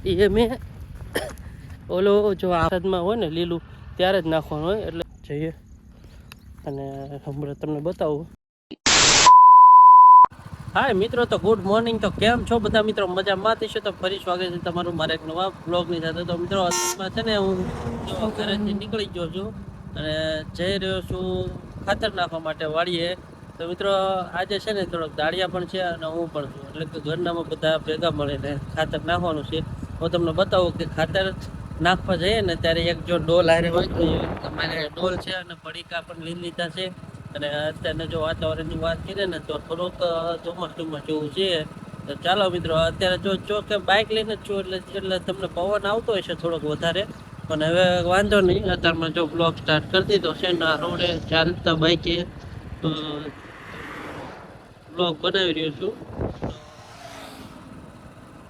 એ મેં ઓલો જો આદમાં હોય ને લીલું ત્યારે જ નાખવાનું હોય એટલે જઈએ અને હમણાં તમને બતાવું. હાય મિત્રો, તો ગુડ મોર્નિંગ. તો કેમ છો બધા મિત્રો? મજામાં થઈશું તો ફરી સ્વાગત છે તમારું મારા એક નવા બ્લોગની સાથે. તો મિત્રો અત્યારમાં છે ને હું ઘરેથી નીકળી ગયો છું અને જઈ રહ્યો છું ખાતર નાખવા માટે વાડીએ. તો મિત્રો આજે છે ને થોડોક દાળિયા પણ છે અને હું પણ છું, એટલે કે ઘરનામાં બધા ભેગા મળીને ખાતર નાખવાનું છે. હું તમને બતાવું કે ખાતર નાખવા જઈએ ને ત્યારે એક જો ડોલ હારે હોય તો તમારે ડોલ છે અને પડીકા પણ લઈ લીધા છે. અને અત્યારે જો વાતાવરણની વાત કરીએ ને તો થોડુંક ચોમાસ જેવું છે. તો ચાલો મિત્રો, અત્યારે જો કે બાઇક લઈને જ છું એટલે તમને પવન આવતો હોય છે થોડોક વધારે, પણ હવે વાંધો નહીં. અત્યારમાં જો બ્લોગ સ્ટાર્ટ કરી દીધો છે ને રોડે ચાલતા બાઇકે બ્લોગ બનાવી રહ્યો છું.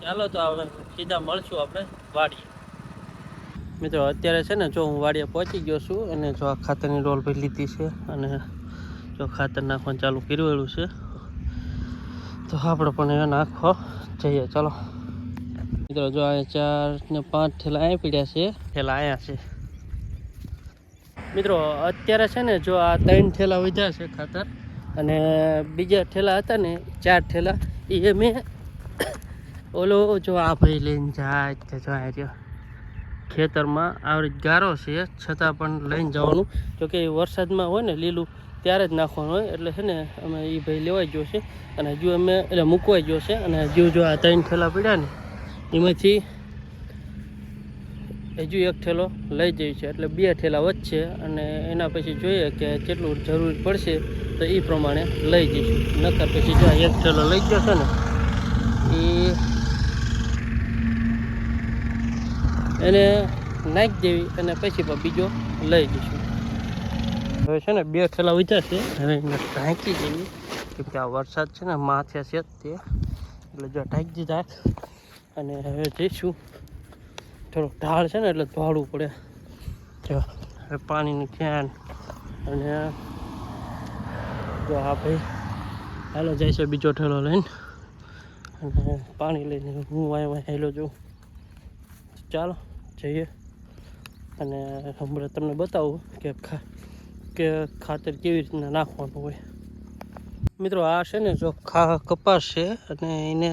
ચાલો તો હવે સીધા મળશું આપણે વાડીએ. મિત્રો અત્યારે છે ને જો હું વાડીએ પહોંચી ગયો છું અને જો આ ખાતરની ડોલ ભરી લીધી છે અને જો ખાતર નાખવાનું ચાલુ કર્યું છે. તો આપણે પણ એ નાખવા જઈએ. ચાલો મિત્રો, જો અહીંયા 4 ને 5 ઠેલા અહીંયા પીડ્યા છે, ઠેલા અહીંયા છે. મિત્રો અત્યારે છે ને જો આ 3 ઠેલા વધ્યા છે ખાતર, અને બીજા ઠેલા હતા ને 4 ઠેલા એ મેં ઓલો જો આ ભાઈ લઈને જાય તો જો આ ખેતરમાં આવડી ગારો છે છતાં પણ લઈને જવાનું, જોકે એ વરસાદમાં હોય ને લીલું ત્યારે જ નાખવાનું હોય એટલે છે ને અમે એ ભાઈ લેવાઈ ગયો છે અને હજુ અમે એટલે મૂકવાઈ ગયો છે. અને હજુ જો આ 3 ઠેલા પડ્યા ને એમાંથી હજુ એક ઠેલો લઈ જઈએ છે, એટલે 2 ઠેલા વધશે અને એના પછી જોઈએ કે કેટલું જરૂર પડશે તો એ પ્રમાણે લઈ જઈશું. નકર પછી જો એક ઠેલો લઈ ગયો છે ને એને નાખી દેવી અને પછી બીજો લઈ જઈશું. હવે છે ને 2 ઠેલા વધ્યા છે, હવે એને ઢાંકી દેવી કેમ કે આ વરસાદ છે ને માથે છે તે, એટલે જો ઢાંકી દીધા અને હવે જઈશું. થોડોક ઢાળ છે ને એટલે ધોળવું પડે. જો હવે પાણીની ક્યાન અને જો આ ભાઈ હાલો જાય છે બીજો ઠેલો લઈને અને પાણી લઈને હું વાય હેલો જોઉં. ચાલો જઈએ અને હમણાં તમને બતાવું કે ખાતર કેવી રીતના નાખવાનું હોય. મિત્રો આ છે ને જો કપાસ છે અને એને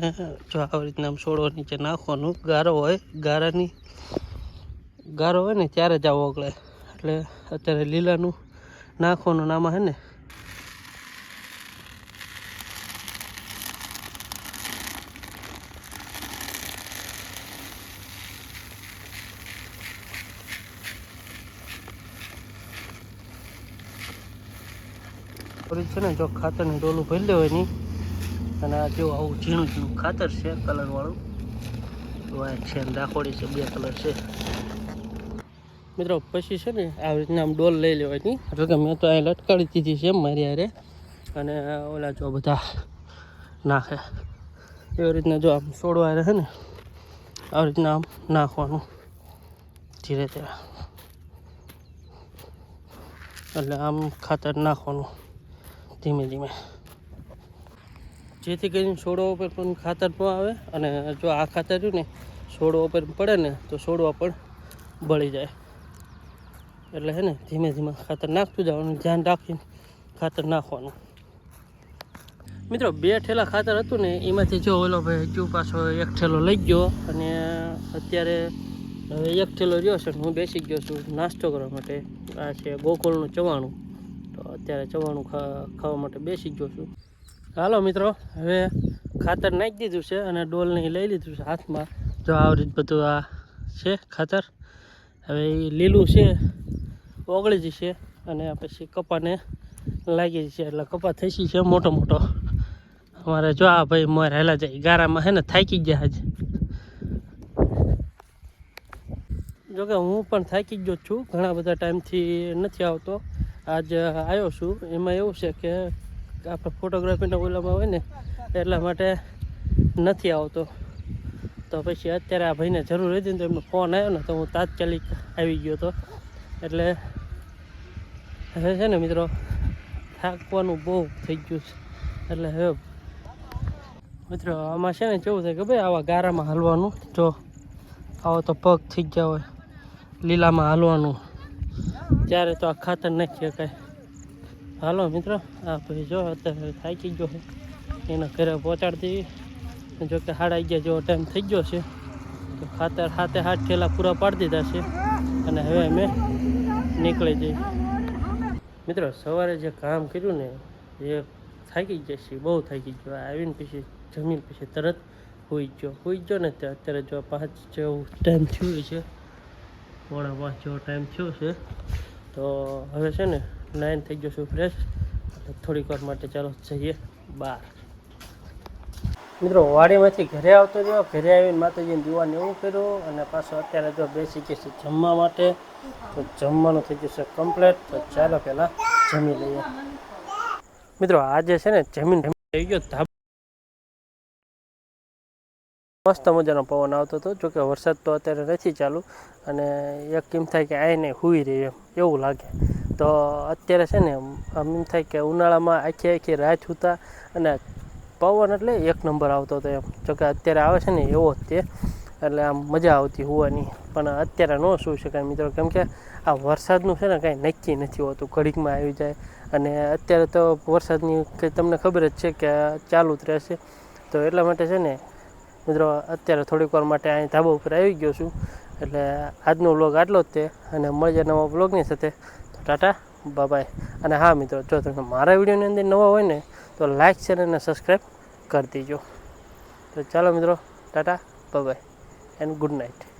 જો આવી રીતના આમ છોડવા નીચે નાખવાનું. ગારો હોય ગારો હોય ને ત્યારે જ આવો ઓગળે, એટલે અત્યારે લીલાનું નાખવાનું નામાં છે ને છે ને જો ખાતરની ડોલું ભરી લેવાની. અને આ જો આવું ઝીણું ઝીણું ખાતર છે કલરવાળું, તો આ છે રાખોડી છે, 2 કલર છે. મિત્રો પછી છે ને આવી રીતના આમ ડોલ લઈ લેવાની, એટલે કે મેં તો અહીં લટકાડી દીધી છે મારી હારે, અને ઓલા જો બધા નાખે એવી રીતના જો આમ છોડવા રહે ને આવી રીતના આમ નાખવાનું ધીરે ધીરે, એટલે આમ ખાતર નાખવાનું ધીમે ધીમે, જેથી કરીને છોડવા ઉપર પણ ખાતર ન આવે. અને જો આ ખાતર રહ્યું ને છોડવા ઉપર પડે ને તો છોડવા પણ બળી જાય, એટલે હે ને ધીમે ધીમે ખાતર નાખતું જવાનું, ધ્યાન રાખીને ખાતર નાખવાનું. મિત્રો 2 ઠેલા ખાતર હતું ને એમાંથી જો ઓલો ભાઈ હજુ પાછો 1 ઠેલો લઈ ગયો અને અત્યારે હવે 1 ઠેલો રહ્યો છે. હું બેસી ગયો છું નાસ્તો કરવા માટે. આ છે ગોકુળનું ચવાણું, તો અત્યારે ચવાણું ખાવા માટે બેસી ગયો છું. હાલો મિત્રો, હવે ખાતર નાખી દીધું છે અને ડોલને લઈ લીધું છે હાથમાં. જો આવી રીત બધું આ છે ખાતર. હવે એ લીલું છે ઓગળી જશે અને પછી કપાને લાગી જશે, એટલે કપા થઈ છે મોટો મોટો. અમારે જો આ ભાઈ મોર હેલા જાય ગારામાં, હે ને થાકી ગયા છે. જોકે હું પણ થાકી ગયો છું, ઘણા બધા ટાઈમથી નથી આવતો, આજ આવ્યો છું. એમાં એવું છે કે આપણે ફોટોગ્રાફીના ઓલામાં હોય ને એટલા માટે નથી આવતો. તો પછી અત્યારે આ ભાઈને જરૂર હતી ને તો એમનો ફોન આવ્યો ને તો હું તાત્કાલિક આવી ગયો હતો. એટલે હવે છે ને મિત્રો થાકવાનું બહુ થઈ ગયું છે, એટલે હવે મિત્રો આમાં છે ને કેવું થાય કે ભાઈ આવા ગારામાં હાલવાનું. જો આવો તો પગ થઈ ગયા હોય લીલામાં હાલવાનું, ત્યારે તો આ ખાતર નાખીએ કાંઈ. હાલો મિત્રો, આ ભાઈ જો અત્યારે થાકી ગયો છે, એના ઘરે પહોંચાડી દેવી. જો કે 11:30 જેવો ટાઈમ થઈ ગયો છે, તો ખાતર 7 થેલા પૂરા પાડી દીધા છે અને હવે અમે નીકળી જઈએ. મિત્રો સવારે જે કામ કર્યું ને એ થાકી ગયા છીએ, બહુ થાકી ગયો. આવીને પછી જમીન પછી તરત હોઈ ગયો ને તે અત્યારે જો 5 જેવું ટાઈમ થયો છે, 4:15 જેવો ટાઈમ થયો છે. તો હવે છે ને 9 થઈ ગયો છું ફ્રેશ, એટલે થોડીક વાર માટે ચાલો જઈએ બહાર. મિત્રો વાડીમાંથી ઘરે આવતો રહ્યો, ઘરે આવીને માતાજીને દીવાનું એવું કર્યું અને પાછો અત્યારે જો બેસી ગઈ છે જમવા માટે. તો જમવાનું થઈ જશે કમ્પ્લીટ, તો ચાલો પહેલાં જમી લઈએ. મિત્રો આજે છે ને જમીન થઈ ગયો ધાબા, મસ્ત મજાનો પવન આવતો હતો. જોકે વરસાદ તો અત્યારે નથી ચાલુ અને એક એમ થાય કે આઈને સૂઈ રહી એવું લાગે. તો અત્યારે છે ને આમ એમ થાય કે ઉનાળામાં આખી રાત સૂતા અને પવન એટલે એક નંબર આવતો હતો એમ. જોકે અત્યારે આવે છે ને એવો જ તે, એટલે આમ મજા આવતી હોવાની. પણ અત્યારે ન સૂઈ શકાય મિત્રો, કેમ કે આ વરસાદનું છે ને કાંઈ નક્કી નથી હોતું, ઘડીકમાં આવી જાય. અને અત્યારે તો વરસાદની તમને ખબર જ છે કે ચાલુ જ રહેશે. તો એટલા માટે છે ને મિત્રો અત્યારે થોડીક વાર માટે અહીં ધાબા ઉપર આવી ગયો છું. એટલે આજનો વ્લોગ આટલો જ તે, અને મળીએ નવા વ્લોગની સાથે. તો ટાટા બાય. અને હા મિત્રો, જો તમે મારા વિડીયોની અંદર નવા હોય ને તો લાઇક શેર અને સબસ્ક્રાઈબ કરી દેજો. તો ચાલો મિત્રો, Tata by and good night.